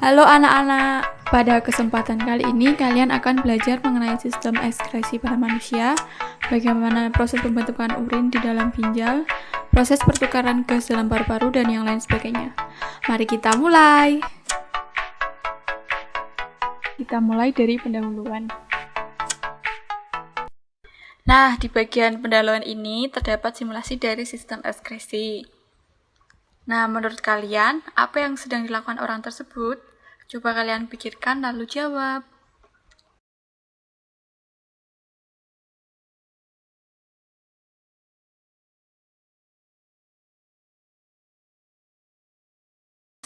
Halo anak-anak, pada kesempatan kali ini kalian akan belajar mengenai sistem ekskresi pada manusia, bagaimana proses pembentukan urin di dalam ginjal, proses pertukaran gas dalam paru-paru, dan yang lain sebagainya. Mari kita mulai. Kita mulai dari pendahuluan. Nah, di bagian pendahuluan ini terdapat simulasi dari sistem ekskresi. Nah, menurut kalian, apa yang sedang dilakukan orang tersebut? Coba kalian pikirkan lalu jawab.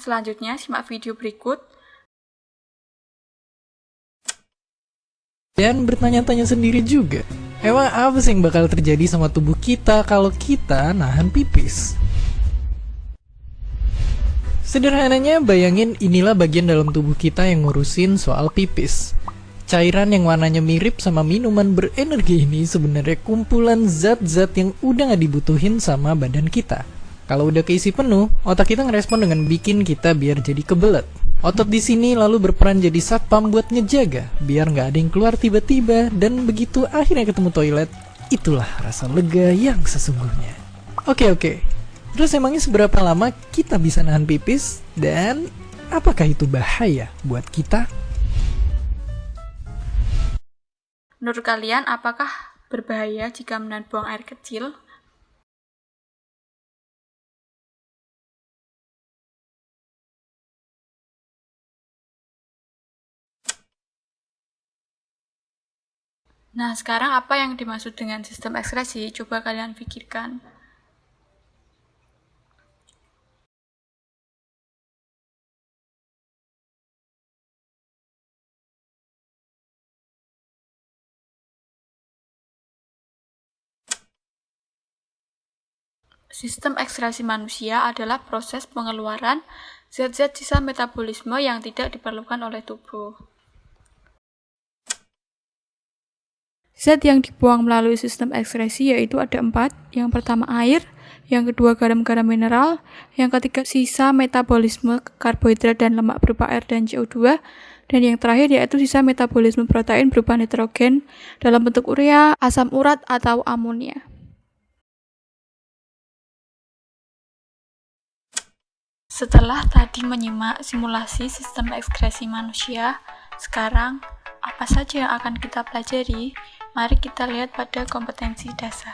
Selanjutnya, simak video berikut. Dan bertanya-tanya sendiri juga, emang apa sih yang bakal terjadi sama tubuh kita kalau kita nahan pipis? Sederhananya, bayangin inilah bagian dalam tubuh kita yang ngurusin soal pipis. Cairan yang warnanya mirip sama minuman berenergi ini sebenarnya kumpulan zat-zat yang udah gak dibutuhin sama badan kita. Kalau udah keisi penuh, otak kita ngerespon dengan bikin kita biar jadi kebelet. Otot di sini lalu berperan jadi satpam buat ngejaga, biar nggak ada yang keluar tiba-tiba, dan begitu akhirnya ketemu toilet, itulah rasa lega yang sesungguhnya. Oke. Terus emangnya seberapa lama kita bisa nahan pipis? Dan apakah itu bahaya buat kita? Menurut kalian, apakah berbahaya jika menahan buang air kecil? Nah, sekarang apa yang dimaksud dengan sistem ekskresi? Coba kalian pikirkan. Sistem ekskresi manusia adalah proses pengeluaran zat-zat sisa metabolisme yang tidak diperlukan oleh tubuh. Zat yang dibuang melalui sistem ekskresi yaitu ada 4. Yang pertama air, yang kedua garam-garam mineral, yang ketiga sisa metabolisme karbohidrat dan lemak berupa air dan CO2, dan yang terakhir yaitu sisa metabolisme protein berupa nitrogen dalam bentuk urea, asam urat, atau amonia. Setelah tadi menyimak simulasi sistem ekskresi manusia, sekarang apa saja yang akan kita pelajari? Mari kita lihat pada kompetensi dasar.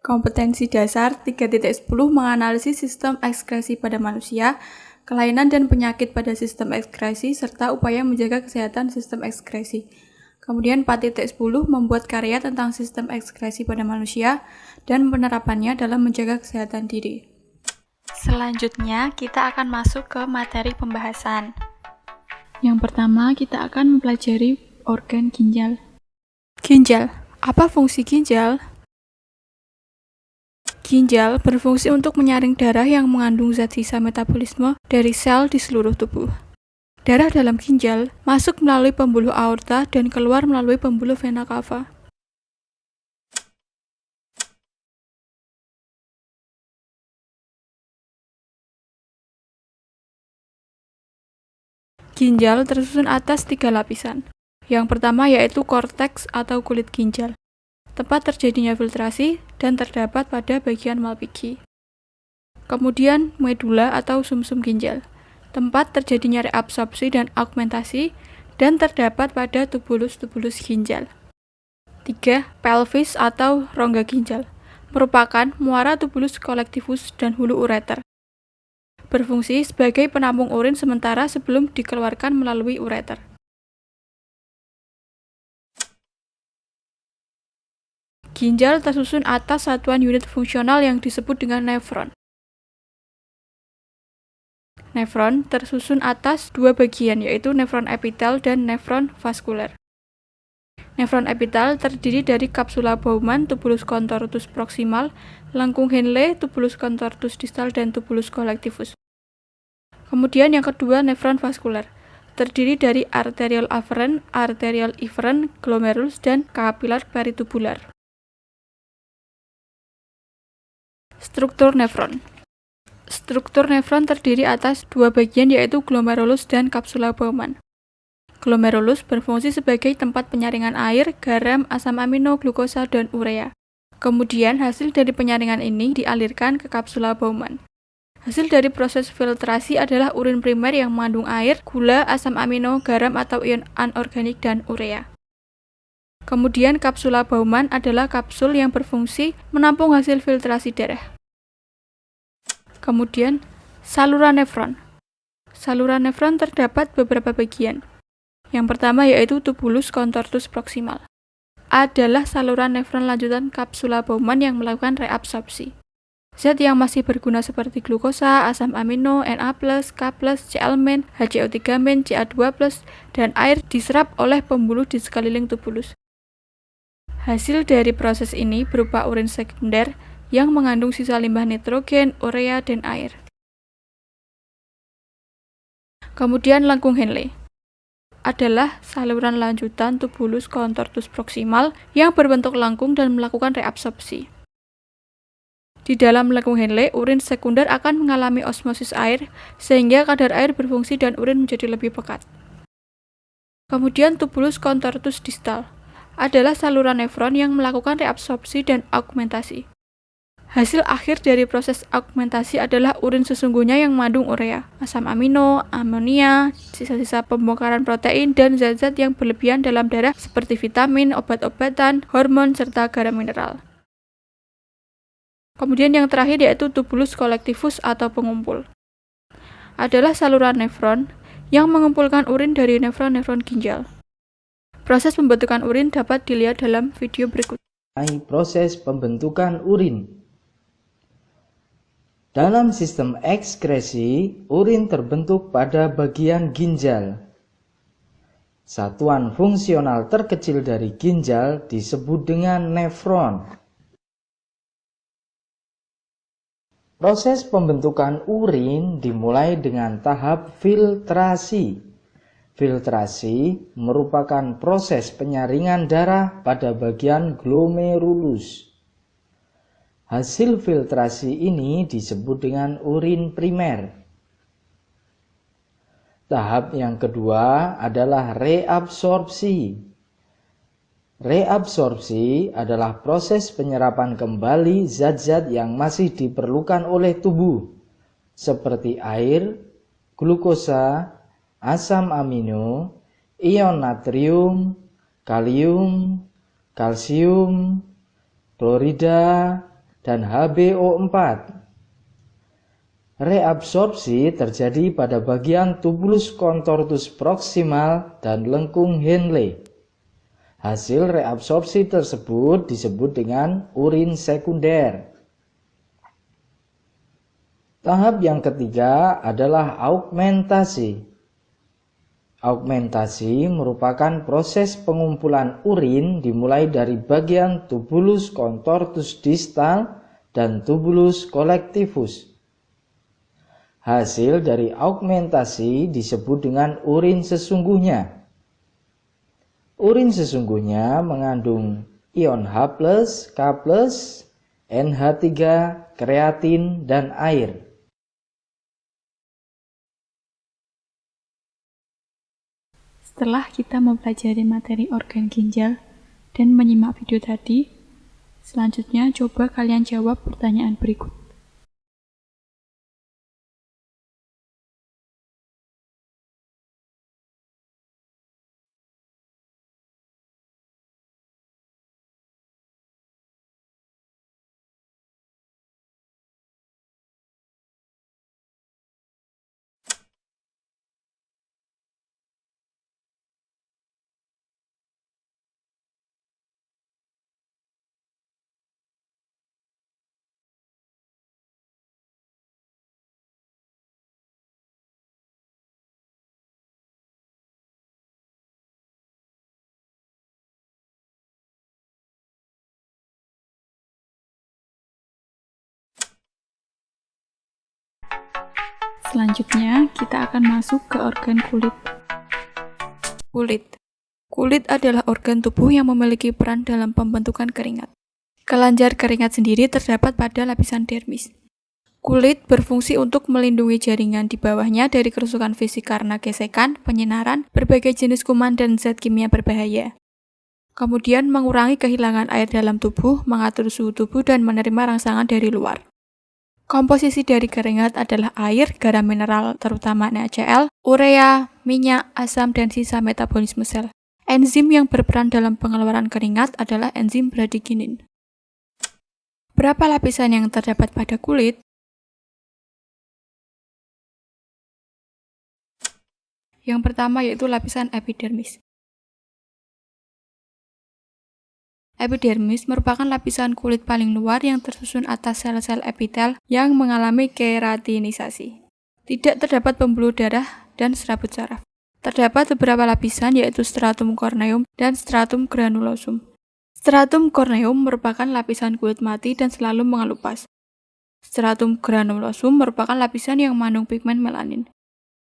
Kompetensi dasar 3.10 menganalisis sistem ekskresi pada manusia, kelainan dan penyakit pada sistem ekskresi, serta upaya menjaga kesehatan sistem ekskresi. Kemudian 4.10 membuat karya tentang sistem ekskresi pada manusia dan penerapannya dalam menjaga kesehatan diri. Selanjutnya, kita akan masuk ke materi pembahasan. Yang pertama, kita akan mempelajari organ ginjal. Ginjal. Apa fungsi ginjal? Ginjal berfungsi untuk menyaring darah yang mengandung zat sisa metabolisme dari sel di seluruh tubuh. Darah dalam ginjal masuk melalui pembuluh aorta dan keluar melalui pembuluh vena cava. Ginjal tersusun atas 3 lapisan. Yang pertama yaitu korteks atau kulit ginjal, tempat terjadinya filtrasi dan terdapat pada bagian Malpighi. Kemudian medula atau sumsum ginjal, tempat terjadinya reabsorpsi dan augmentasi dan terdapat pada tubulus-tubulus ginjal. 3. Pelvis atau rongga ginjal, merupakan muara tubulus collectivus dan hulu ureter. Berfungsi sebagai penampung urin sementara sebelum dikeluarkan melalui ureter. Ginjal tersusun atas satuan unit fungsional yang disebut dengan nefron. Nefron tersusun atas 2 bagian yaitu nefron epitel dan nefron vaskuler. Nefron epitel terdiri dari kapsula Bowman, tubulus contortus proximal, lengkung Henle, tubulus contortus distal, dan tubulus collectivus. Kemudian yang kedua nefron vaskuler, terdiri dari arterial afferent, arterial efferent, glomerulus, dan kapilar peritubular. Struktur nefron. Struktur nefron terdiri atas dua bagian, yaitu glomerulus dan kapsula Bowman. Glomerulus berfungsi sebagai tempat penyaringan air, garam, asam amino, glukosa, dan urea. Kemudian hasil dari penyaringan ini dialirkan ke kapsula Bowman. Hasil dari proses filtrasi adalah urin primer yang mengandung air, gula, asam amino, garam atau ion anorganik, dan urea. Kemudian kapsula Bowman adalah kapsul yang berfungsi menampung hasil filtrasi darah. Kemudian saluran nefron. Saluran nefron terdapat beberapa bagian. Yang pertama yaitu tubulus contortus proximal. Adalah saluran nefron lanjutan kapsula Bowman yang melakukan reabsorpsi. Zat yang masih berguna seperti glukosa, asam amino, Na+, K+, Cl-, HCO3-, Ca2+, dan air diserap oleh pembuluh di sekeliling tubulus. Hasil dari proses ini berupa urin sekunder yang mengandung sisa limbah nitrogen, urea, dan air. Kemudian lengkung Henle adalah saluran lanjutan tubulus contortus proximal yang berbentuk lengkung dan melakukan reabsorpsi. Di dalam lengkung Henle, urin sekunder akan mengalami osmosis air sehingga kadar air berfungsi dan urin menjadi lebih pekat. Kemudian tubulus contortus distal adalah saluran nefron yang melakukan reabsorpsi dan augmentasi. Hasil akhir dari proses augmentasi adalah urin sesungguhnya yang mengandung urea, asam amino, amonia, sisa-sisa pembongkaran protein, dan zat-zat yang berlebihan dalam darah seperti vitamin, obat-obatan, hormon, serta garam mineral. Kemudian yang terakhir yaitu tubulus collectivus atau pengumpul. Adalah saluran nefron yang mengumpulkan urin dari nefron-nefron ginjal. Proses pembentukan urin dapat dilihat dalam video berikut. Proses pembentukan urin. Dalam sistem ekskresi, urin terbentuk pada bagian ginjal. Satuan fungsional terkecil dari ginjal disebut dengan nefron. Proses pembentukan urin dimulai dengan tahap filtrasi. Filtrasi merupakan proses penyaringan darah pada bagian glomerulus. Hasil filtrasi ini disebut dengan urin primer. Tahap yang kedua adalah reabsorpsi. Reabsorpsi adalah proses penyerapan kembali zat-zat yang masih diperlukan oleh tubuh, seperti air, glukosa, asam amino, ion natrium, kalium, kalsium, klorida, dan HbO4. Reabsorpsi terjadi pada bagian tubulus contortus proximal dan lengkung Henle. Hasil reabsorpsi tersebut disebut dengan urin sekunder. Tahap yang ketiga adalah augmentasi. Augmentasi merupakan proses pengumpulan urin dimulai dari bagian tubulus contortus distal dan tubulus collectivus. Hasil dari augmentasi disebut dengan urin sesungguhnya. Urin sesungguhnya mengandung ion H+, K+, NH3, kreatin, dan air. Setelah kita mempelajari materi organ ginjal dan menyimak video tadi, selanjutnya coba kalian jawab pertanyaan berikut. Selanjutnya, kita akan masuk ke organ kulit. Kulit adalah organ tubuh yang memiliki peran dalam pembentukan keringat. Kelenjar keringat sendiri terdapat pada lapisan dermis. Kulit berfungsi untuk melindungi jaringan di bawahnya dari kerusakan fisik karena gesekan, penyinaran, berbagai jenis kuman dan zat kimia berbahaya. Kemudian mengurangi kehilangan air dalam tubuh, mengatur suhu tubuh, dan menerima rangsangan dari luar. Komposisi dari keringat adalah air, garam mineral terutama NaCl, urea, minyak, asam, dan sisa metabolisme sel. Enzim yang berperan dalam pengeluaran keringat adalah enzim bradikinin. Berapa lapisan yang terdapat pada kulit? Yang pertama yaitu lapisan epidermis. Epidermis merupakan lapisan kulit paling luar yang tersusun atas sel-sel epitel yang mengalami keratinisasi. Tidak terdapat pembuluh darah dan serabut saraf. Terdapat beberapa lapisan yaitu stratum corneum dan stratum granulosum. Stratum corneum merupakan lapisan kulit mati dan selalu mengelupas. Stratum granulosum merupakan lapisan yang mengandung pigmen melanin.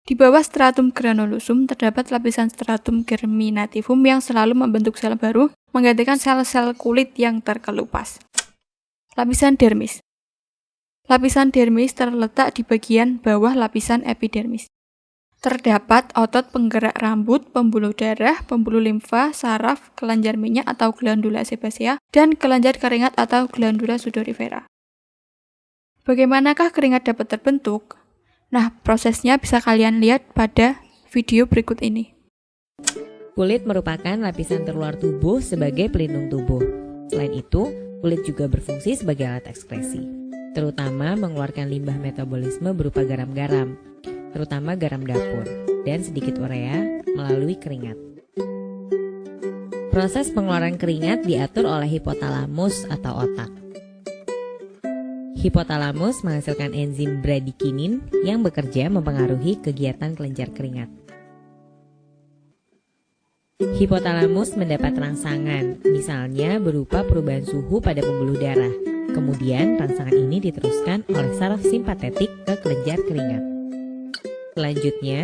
Di bawah stratum granulosum terdapat lapisan stratum germinativum yang selalu membentuk sel baru, menggantikan sel-sel kulit yang terkelupas. Lapisan dermis. Lapisan dermis terletak di bagian bawah lapisan epidermis. Terdapat otot penggerak rambut, pembuluh darah, pembuluh limfa, saraf, kelenjar minyak atau glandula sebasea, dan kelenjar keringat atau glandula sudorifera. Bagaimanakah keringat dapat terbentuk? Nah, prosesnya bisa kalian lihat pada video berikut ini. Kulit merupakan lapisan terluar tubuh sebagai pelindung tubuh. Selain itu, kulit juga berfungsi sebagai alat ekskresi, terutama mengeluarkan limbah metabolisme berupa garam-garam, terutama garam dapur, dan sedikit urea melalui keringat. Proses pengeluaran keringat diatur oleh hipotalamus atau otak. Hipotalamus menghasilkan enzim bradikinin yang bekerja mempengaruhi kegiatan kelenjar keringat. Hipotalamus mendapat rangsangan, misalnya berupa perubahan suhu pada pembuluh darah. Kemudian rangsangan ini diteruskan oleh saraf simpatetik ke kelenjar keringat. Selanjutnya,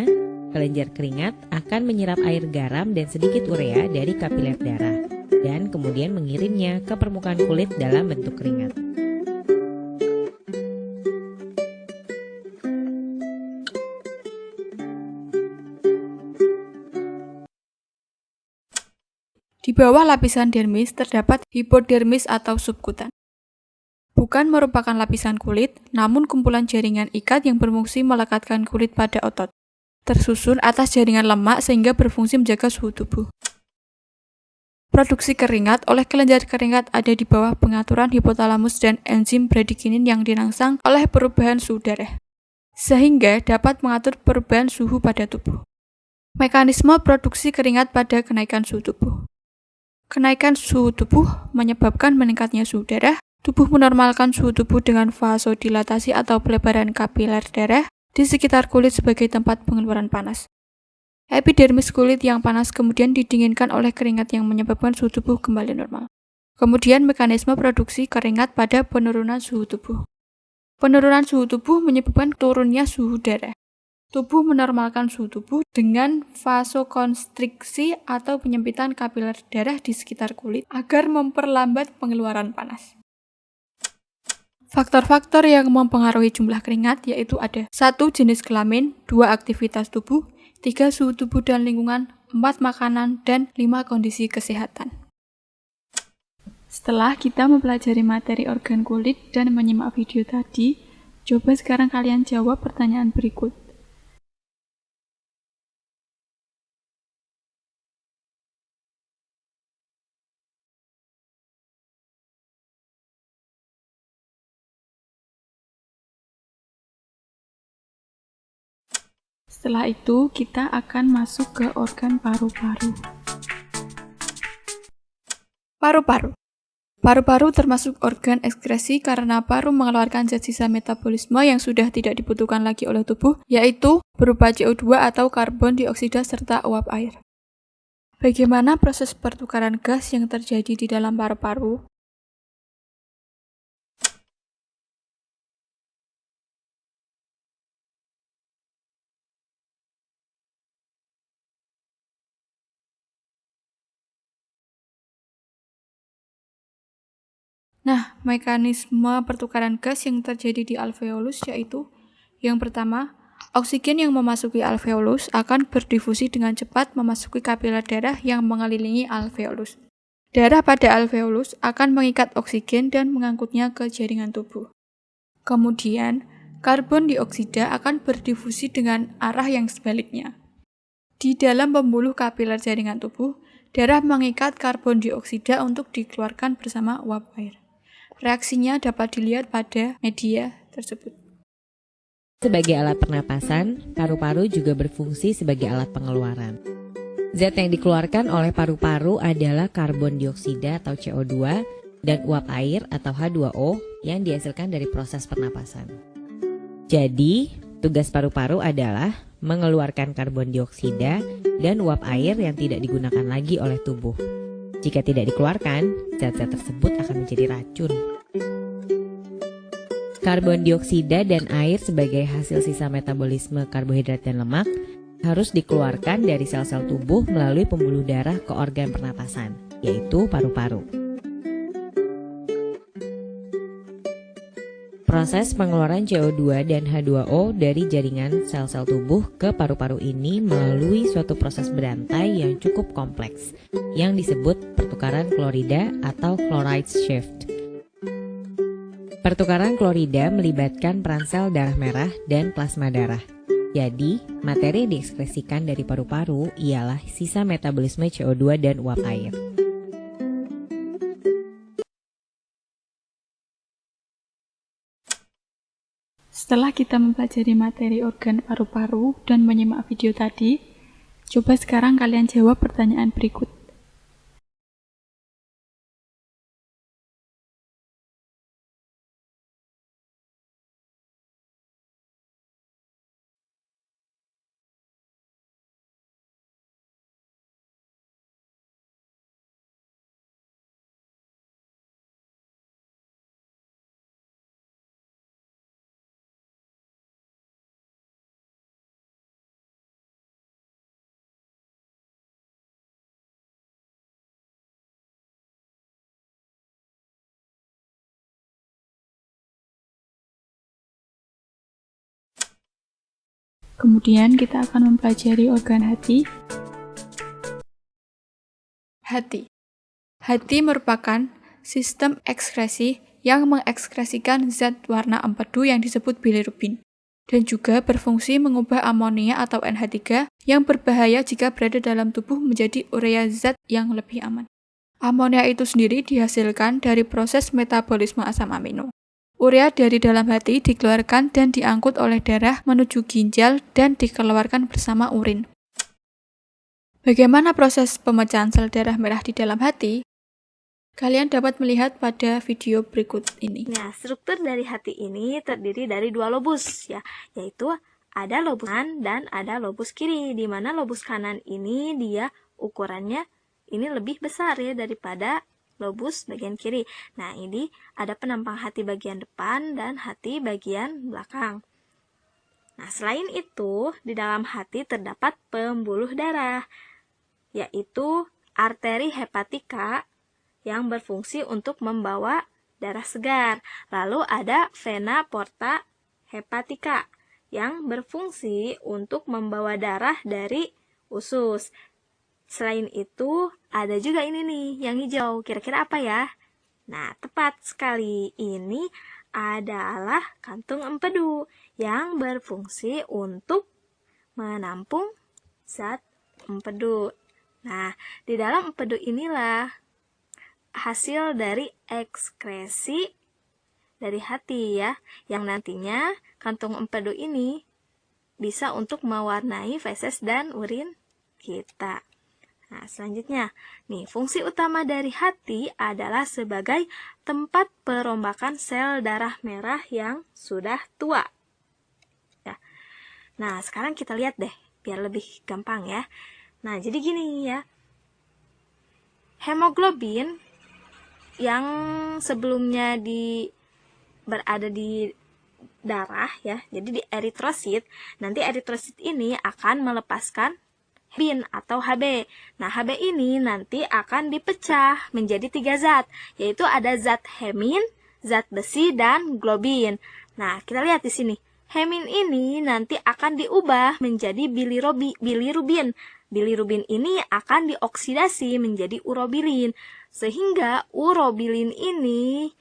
kelenjar keringat akan menyerap air garam dan sedikit urea dari kapiler darah, dan kemudian mengirimnya ke permukaan kulit dalam bentuk keringat. Di bawah lapisan dermis terdapat hipodermis atau subkutan. Bukan merupakan lapisan kulit, namun kumpulan jaringan ikat yang berfungsi melekatkan kulit pada otot. Tersusun atas jaringan lemak sehingga berfungsi menjaga suhu tubuh. Produksi keringat oleh kelenjar keringat ada di bawah pengaturan hipotalamus dan enzim bradikinin yang dirangsang oleh perubahan suhu darah, sehingga dapat mengatur perubahan suhu pada tubuh. Mekanisme produksi keringat pada kenaikan suhu tubuh. Kenaikan suhu tubuh menyebabkan meningkatnya suhu darah. Tubuh menormalkan suhu tubuh dengan vasodilatasi atau pelebaran kapiler darah di sekitar kulit sebagai tempat pengeluaran panas. Epidermis kulit yang panas kemudian didinginkan oleh keringat yang menyebabkan suhu tubuh kembali normal. Kemudian mekanisme produksi keringat pada penurunan suhu tubuh. Penurunan suhu tubuh menyebabkan turunnya suhu darah. Tubuh menormalkan suhu tubuh dengan vasokonstriksi atau penyempitan kapiler darah di sekitar kulit agar memperlambat pengeluaran panas. Faktor-faktor yang mempengaruhi jumlah keringat yaitu ada 1. Jenis kelamin, 2. Aktivitas tubuh, 3. Suhu tubuh dan lingkungan, 4. Makanan, dan 5. Kondisi kesehatan. Setelah kita mempelajari materi organ kulit dan menyimak video tadi, coba sekarang kalian jawab pertanyaan berikut. Setelah itu, kita akan masuk ke organ paru-paru. Paru-paru. Paru-paru termasuk organ ekskresi karena paru mengeluarkan zat sisa metabolisme yang sudah tidak dibutuhkan lagi oleh tubuh, yaitu berupa CO2 atau karbon dioksida serta uap air. Bagaimana proses pertukaran gas yang terjadi di dalam paru-paru? Nah, mekanisme pertukaran gas yang terjadi di alveolus yaitu yang pertama, oksigen yang memasuki alveolus akan berdifusi dengan cepat memasuki kapiler darah yang mengelilingi alveolus. Darah pada alveolus akan mengikat oksigen dan mengangkutnya ke jaringan tubuh. Kemudian, karbon dioksida akan berdifusi dengan arah yang sebaliknya. Di dalam pembuluh kapiler jaringan tubuh, darah mengikat karbon dioksida untuk dikeluarkan bersama uap air. Reaksinya dapat dilihat pada media tersebut. Sebagai alat pernapasan, paru-paru juga berfungsi sebagai alat pengeluaran. Zat yang dikeluarkan oleh paru-paru adalah karbon dioksida atau CO2 dan uap air atau H2O yang dihasilkan dari proses pernapasan. Jadi, tugas paru-paru adalah mengeluarkan karbon dioksida dan uap air yang tidak digunakan lagi oleh tubuh. Jika tidak dikeluarkan, zat-zat tersebut akan menjadi racun. Karbon dioksida dan air sebagai hasil sisa metabolisme karbohidrat dan lemak harus dikeluarkan dari sel-sel tubuh melalui pembuluh darah ke organ pernapasan, yaitu paru-paru. Proses pengeluaran CO2 dan H2O dari jaringan sel-sel tubuh ke paru-paru ini melalui suatu proses berantai yang cukup kompleks, yang disebut pertukaran klorida atau chloride shift. Pertukaran klorida melibatkan peran sel darah merah dan plasma darah. Jadi, materi yang diekskresikan dari paru-paru ialah sisa metabolisme CO2 dan uap air. Setelah kita mempelajari materi organ paru-paru dan menyimak video tadi, coba sekarang kalian jawab pertanyaan berikut. Kemudian kita akan mempelajari organ hati. Hati. Hati merupakan sistem ekskresi yang mengekskresikan zat warna empedu yang disebut bilirubin, dan juga berfungsi mengubah amonia atau NH3 yang berbahaya jika berada dalam tubuh menjadi urea zat yang lebih aman. Amonia itu sendiri dihasilkan dari proses metabolisme asam amino. Urea dari dalam hati dikeluarkan dan diangkut oleh darah menuju ginjal dan dikeluarkan bersama urin. Bagaimana proses pemecahan sel darah merah di dalam hati? Kalian dapat melihat pada video berikut ini. Nah, struktur dari hati ini terdiri dari dua lobus, ya, yaitu ada lobus kanan dan ada lobus kiri, di mana lobus kanan ini dia ukurannya ini lebih besar ya daripada lobus bagian kiri. Nah, ini ada penampang hati bagian depan dan hati bagian belakang. Nah, selain itu, di dalam hati terdapat pembuluh darah, yaitu arteri hepatika yang berfungsi untuk membawa darah segar. Lalu ada vena porta hepatika yang berfungsi untuk membawa darah dari usus. Selain itu, ada juga ini nih, yang hijau. Kira-kira apa ya? Nah, tepat sekali. Ini adalah kantung empedu yang berfungsi untuk menampung zat empedu. Nah, di dalam empedu inilah hasil dari ekskresi dari hati ya, yang nantinya kantung empedu ini bisa untuk mewarnai feses dan urin kita. Nah, selanjutnya, nih fungsi utama dari hati adalah sebagai tempat perombakan sel darah merah yang sudah tua. Ya. Nah, sekarang kita lihat deh, biar lebih gampang ya. Nah, jadi gini ya. Hemoglobin yang sebelumnya berada di darah ya, jadi di eritrosit, nanti eritrosit ini akan melepaskan bin atau Hb. Nah, Hb ini nanti akan dipecah menjadi 3 zat, yaitu ada zat hemin, zat besi, dan globin. Nah, kita lihat di sini. Hemin ini nanti akan diubah menjadi bilirubin. Bilirubin ini akan dioksidasi menjadi urobilin, sehingga urobilin ini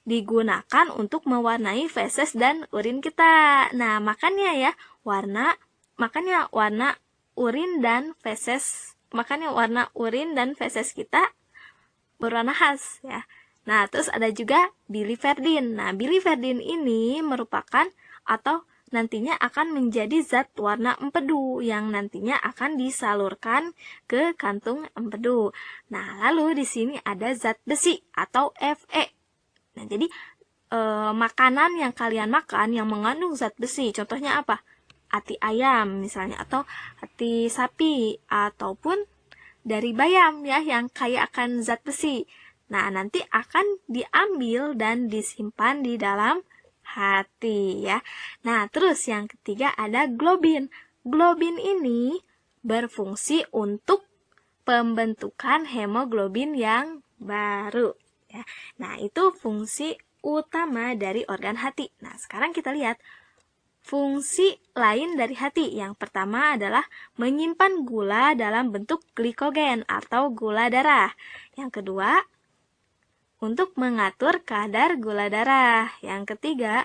digunakan untuk mewarnai feses dan urin kita. Nah, makanya warna urin dan feses kita berwarna khas ya. Nah, terus ada juga biliverdin. Nah, biliverdin ini merupakan atau nantinya akan menjadi zat warna empedu yang nantinya akan disalurkan ke kantung empedu. Nah, lalu di sini ada zat besi atau Fe. Nah, jadi makanan yang kalian makan yang mengandung zat besi, contohnya apa? Hati ayam misalnya, atau hati sapi, ataupun dari bayam ya yang kaya akan zat besi. Nah, nanti akan diambil dan disimpan di dalam hati ya. Nah, terus yang ketiga ada globin. Globin ini berfungsi untuk pembentukan hemoglobin yang baru ya. Nah, itu fungsi utama dari organ hati. Nah, sekarang kita lihat fungsi lain dari hati. Yang pertama adalah menyimpan gula dalam bentuk glikogen atau gula darah. Yang kedua, untuk mengatur kadar gula darah. Yang ketiga,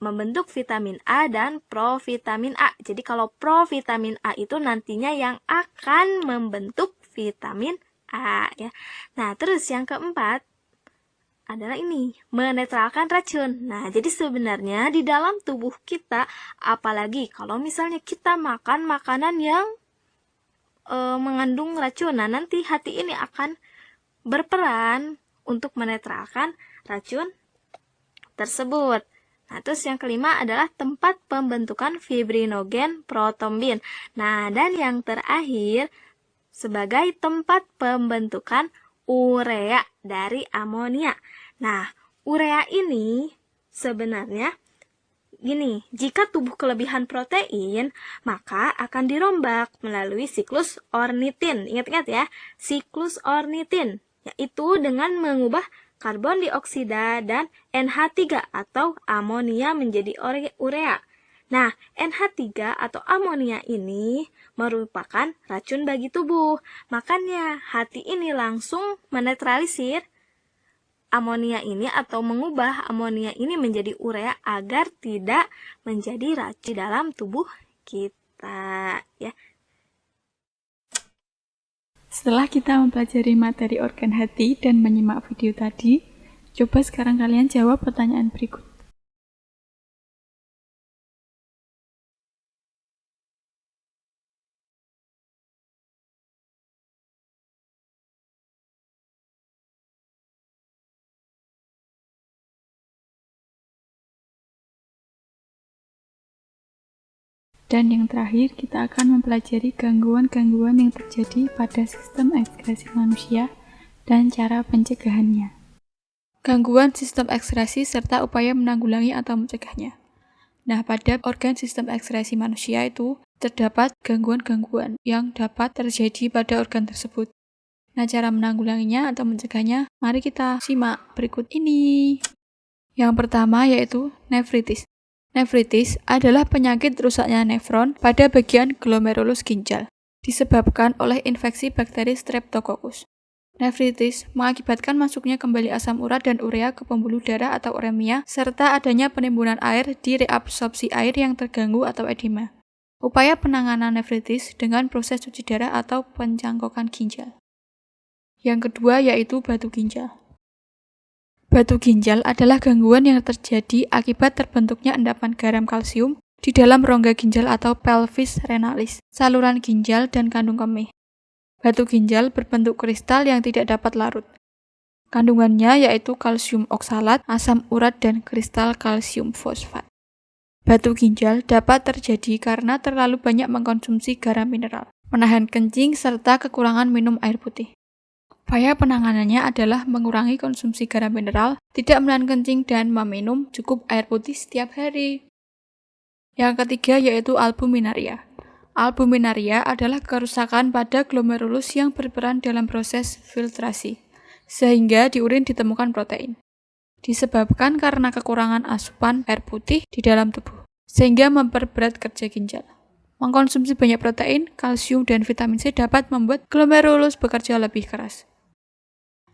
membentuk vitamin A dan provitamin A. Jadi kalau provitamin A itu nantinya yang akan membentuk vitamin A ya. Nah, terus yang keempat adalah ini, menetralkan racun. Nah, jadi sebenarnya di dalam tubuh kita, apalagi kalau misalnya kita makan makanan yang mengandung racun, nah nanti hati ini akan berperan untuk menetralkan racun tersebut. Nah, terus yang kelima adalah tempat pembentukan fibrinogen protombin. Nah, dan yang terakhir sebagai tempat pembentukan urea dari amonia. Nah, urea ini sebenarnya gini, jika tubuh kelebihan protein, maka akan dirombak melalui siklus ornitin. Ingat-ingat ya, siklus ornitin, yaitu dengan mengubah karbon dioksida dan NH3 atau amonia menjadi urea. Nah, NH3 atau amonia ini merupakan racun bagi tubuh. Makanya hati ini langsung menetralisir amonia ini atau mengubah amonia ini menjadi urea agar tidak menjadi racun dalam tubuh kita ya. Setelah kita mempelajari materi organ hati dan menyimak video tadi, coba sekarang kalian jawab pertanyaan berikut. Dan yang terakhir, kita akan mempelajari gangguan-gangguan yang terjadi pada sistem ekskresi manusia dan cara pencegahannya. Gangguan sistem ekskresi serta upaya menanggulangi atau mencegahnya. Nah, pada organ sistem ekskresi manusia itu terdapat gangguan-gangguan yang dapat terjadi pada organ tersebut. Nah, cara menanggulanginya atau mencegahnya, mari kita simak berikut ini. Yang pertama yaitu nefritis. Nefritis adalah penyakit rusaknya nefron pada bagian glomerulus ginjal, disebabkan oleh infeksi bakteri Streptococcus. Nefritis mengakibatkan masuknya kembali asam urat dan urea ke pembuluh darah atau uremia, serta adanya penimbunan air di reabsorpsi air yang terganggu atau edema. Upaya penanganan nefritis dengan proses cuci darah atau pencangkokan ginjal. Yang kedua yaitu batu ginjal. Batu ginjal adalah gangguan yang terjadi akibat terbentuknya endapan garam kalsium di dalam rongga ginjal atau pelvis renalis, saluran ginjal dan kandung kemih. Batu ginjal berbentuk kristal yang tidak dapat larut. Kandungannya yaitu kalsium oksalat, asam urat, dan kristal kalsium fosfat. Batu ginjal dapat terjadi karena terlalu banyak mengkonsumsi garam mineral, menahan kencing, serta kekurangan minum air putih. Upaya penanganannya adalah mengurangi konsumsi garam mineral, tidak menahan kencing, dan meminum cukup air putih setiap hari. Yang ketiga yaitu albuminaria. Albuminaria adalah kerusakan pada glomerulus yang berperan dalam proses filtrasi, sehingga di urin ditemukan protein. Disebabkan karena kekurangan asupan air putih di dalam tubuh, sehingga memperberat kerja ginjal. Mengkonsumsi banyak protein, kalsium, dan vitamin C dapat membuat glomerulus bekerja lebih keras.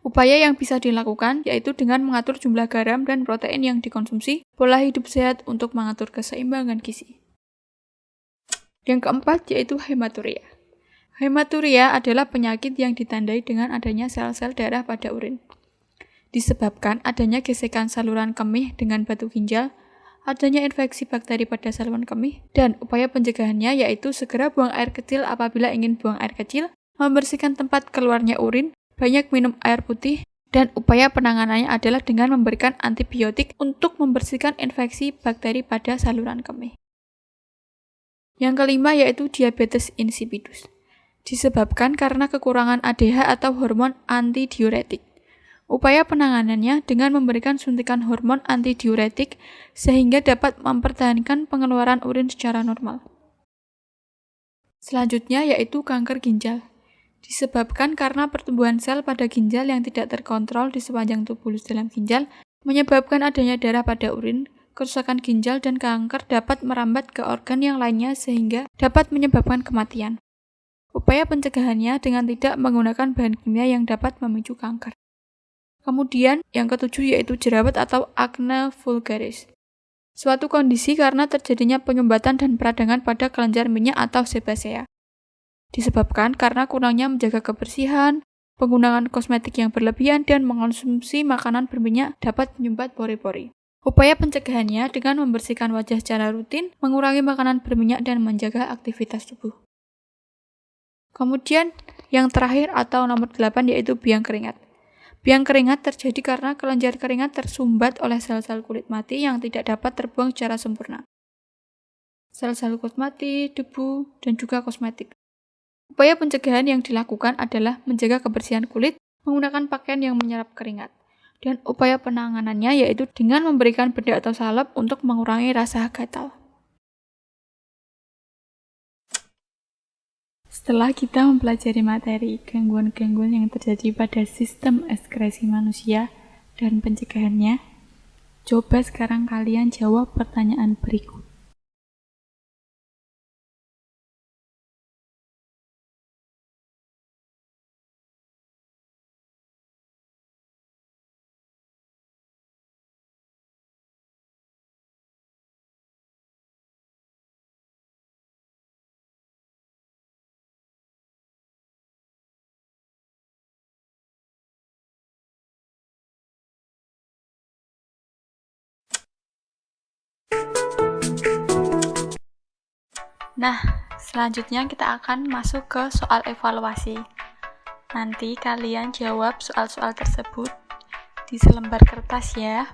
Upaya yang bisa dilakukan yaitu dengan mengatur jumlah garam dan protein yang dikonsumsi, pola hidup sehat untuk mengatur keseimbangan gizi. Yang keempat yaitu hematuria. Hematuria adalah penyakit yang ditandai dengan adanya sel-sel darah pada urin. Disebabkan adanya gesekan saluran kemih dengan batu ginjal, adanya infeksi bakteri pada saluran kemih, dan upaya pencegahannya yaitu segera buang air kecil apabila ingin buang air kecil, membersihkan tempat keluarnya urin, banyak minum air putih, dan upaya penanganannya adalah dengan memberikan antibiotik untuk membersihkan infeksi bakteri pada saluran kemih. Yang kelima yaitu diabetes insipidus. Disebabkan karena kekurangan ADH atau hormon antidiuretik. Upaya penanganannya dengan memberikan suntikan hormon antidiuretik sehingga dapat mempertahankan pengeluaran urin secara normal. Selanjutnya yaitu kanker ginjal. Disebabkan karena pertumbuhan sel pada ginjal yang tidak terkontrol di sepanjang tubulus dalam ginjal, menyebabkan adanya darah pada urin, kerusakan ginjal dan kanker dapat merambat ke organ yang lainnya sehingga dapat menyebabkan kematian. Upaya pencegahannya dengan tidak menggunakan bahan kimia yang dapat memicu kanker. Kemudian, yang ketujuh yaitu jerawat atau acne vulgaris. Suatu kondisi karena terjadinya penyumbatan dan peradangan pada kelenjar minyak atau sebasea. Disebabkan karena kurangnya menjaga kebersihan, penggunaan kosmetik yang berlebihan, dan mengonsumsi makanan berminyak dapat menyumbat pori-pori. Upaya pencegahannya dengan membersihkan wajah secara rutin, mengurangi makanan berminyak, dan menjaga aktivitas tubuh. Kemudian, yang terakhir atau nomor 8 yaitu biang keringat. Biang keringat terjadi karena kelenjar keringat tersumbat oleh sel-sel kulit mati yang tidak dapat terbuang secara sempurna. Sel-sel kulit mati, debu, dan juga kosmetik. Upaya pencegahan yang dilakukan adalah menjaga kebersihan kulit, menggunakan pakaian yang menyerap keringat. Dan upaya penanganannya yaitu dengan memberikan bedak atau salep untuk mengurangi rasa gatal. Setelah kita mempelajari materi gangguan-gangguan yang terjadi pada sistem ekskresi manusia dan pencegahannya, coba sekarang kalian jawab pertanyaan berikut. Nah, selanjutnya kita akan masuk ke soal evaluasi. Nanti kalian jawab soal-soal tersebut di selembar kertas ya.